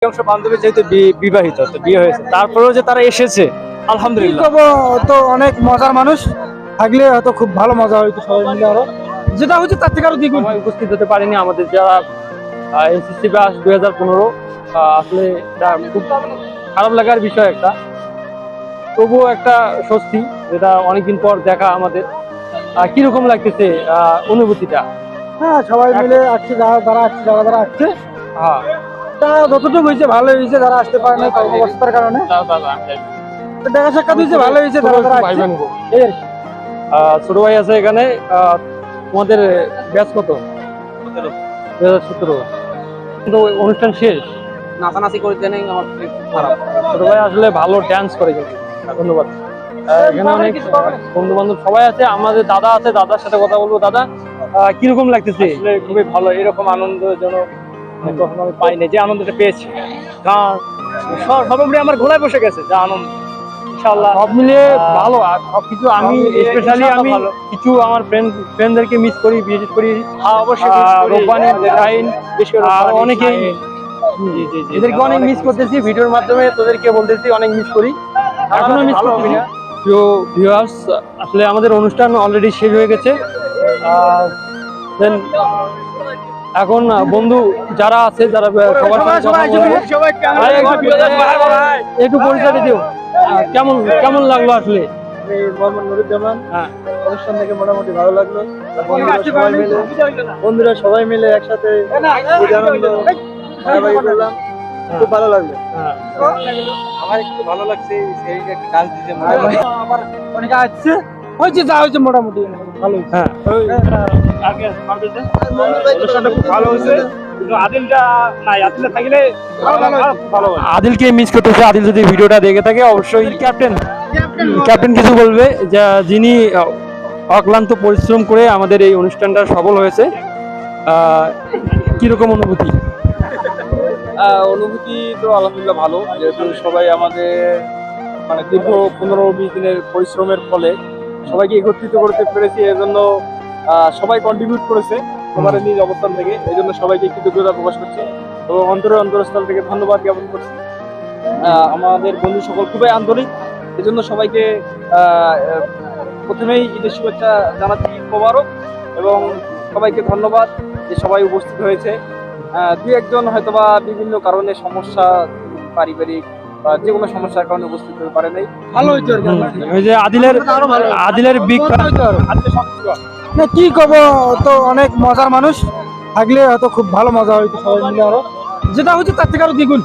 অধিকাংশ বান্ধবী যেহেতু বিবাহিত, তো বিয়ে হয়েছে, তারপরেও যে তারা এসেছে, আলহামদুলিল্লাহ। তো অনেক মজার মানুষ থাকলে হয়তো খুব ভালো মজা হইতো সবাই মিলে, আরো যেটা হচ্ছে তার থেকে আরো দ্বিগুণ। সবাই উপস্থিত হতে পারেনি আমাদের যারা এসএসসি ব্যাচ 2015, আসলে এটা খুব খারাপ লাগার বিষয় একটা, তবুও একটা স্বস্তি, যেটা অনেকদিন পর দেখা আমাদের। কিরকম লাগতেছে অনুভূতিটা? হ্যাঁ, সবাই মিলে আসছে, যারা আসছে হ্যাঁ, তা যতটুকু হয়েছে ভালো হয়েছে, যারা আসতে পারে না কর্মব্যস্ততার কারণে দেখা সাক্ষাৎ হয়েছে, ভালো হয়েছে যারা আসছে। এই আর কি। ছোট ভাই আছে এখানে। তোমাদের ব্যাচ কত? 2017। কিন্তু অনুষ্ঠান শেষ, নাচানাচি করতে নেই আমার খারাপ। ছোট ভাই আসলে ভালো ডান্স করে কিন্তু। ধন্যবাদ। এখানে অনেক বন্ধু বান্ধব সবাই আছে, আমাদের দাদা আছে, দাদার সাথে কথা বলবো। দাদা, কিরকম লাগতেছে? খুবই ভালো, এরকম আনন্দজনক কখনো আমি পাইনি যে আনন্দটা পেয়েছি। গান সর্বোপরি আমার গলায় বসে গেছে যা আনন্দ। ইনশাআল্লাহ সব মিলিয়ে ভালো। আর সবকিছু আমি স্পেশালি আমি ভালো। কিছু আমার ফ্রেন্ডদেরকে মিস করি, বিশেষ করি অবশ্যই রব্বানি, শাহিন, আর অনেকেই এদেরকে অনেক মিস করতেছি। ভিডিওর মাধ্যমে তোদেরকে বলতেছি অনেক মিস করি, এখনো মিস করতেছি। প্রিয় ভিউয়ার্স, আসলে আমাদের অনুষ্ঠান অলরেডি শেষ হয়ে গেছে। দেন এখন বন্ধু যারা আছে, যারা সবার সাথে কথা বলবো। একটু পরিচয় দিও। কেমন কেমন লাগলো আসলে? আমি মোহাম্মদ নুরুজ্জামান। হ্যাঁ, অনুষ্ঠান থেকে মোটামুটি ভালো লাগলো। বন্ধুরা সবাই মিলে একসাথে ঈদ আনন্দ ভাগাভাগি করলাম, খুব ভালো লাগলো। হ্যাঁ। আমার একটু ভালো লাগছে, সেই একটা ডান্স দিতে আমার অনেকে আসছে, হয়েছে যা হয়েছে মোটামুটি ভালো হয়েছে। হ্যাঁ, অনুষ্ঠানটা খুব ভালো হয়েছে, কিন্তু আদিলটা নাই, আদিলটা থাকলে ভালো হয়। আদিলকে মিস করতেছে। আদিল যদি ভিডিওটা দেখে থাকে, অবশ্যই ক্যাপ্টেন কিছু বলবে, যা যিনি অক্লান্ত পরিশ্রম করে আমাদের এই অনুষ্ঠানটা সফল হয়েছে। কিরকম অনুভূতি? অনুভূতি তো আলহামদুলিল্লাহ ভালো, যেহেতু সবাই আমাদের মানে দীর্ঘ 15-20 দিনের পরিশ্রমের ফলে সবাইকে একত্রিত করতে পেরেছি। এজন্য সবাই কন্ট্রিবিউট করেছে তোমার নিজ অবস্থান থেকে, এই জন্য সবাইকে কৃতজ্ঞতা প্রকাশ করছি এবং অন্তরস্থল থেকে ধন্যবাদ জ্ঞাপন করছি। আমাদের বন্ধু সকল খুবই আন্তরিক, এই জন্য সবাইকে প্রথমেই ঈদের শুভেচ্ছা জানাচ্ছি, ঈদ মোবারক, এবং সবাইকে ধন্যবাদ যে সবাই উপস্থিত হয়েছে। দুই একজন হয়তোবা বিভিন্ন কারণে সমস্যা, পারিবারিক বা যে কোনো সমস্যার কারণে উপস্থিত হতে পারে নাই। ভালো হইতো আর কি। ওই যে আদিলের বিগ না কি কব, তো অনেক মজার মানুষ থাকলে হয়তো খুব ভালো মজা হইতো সবাই মিলে, আরো যেটা হচ্ছে তার থেকে আরো দ্বিগুণ।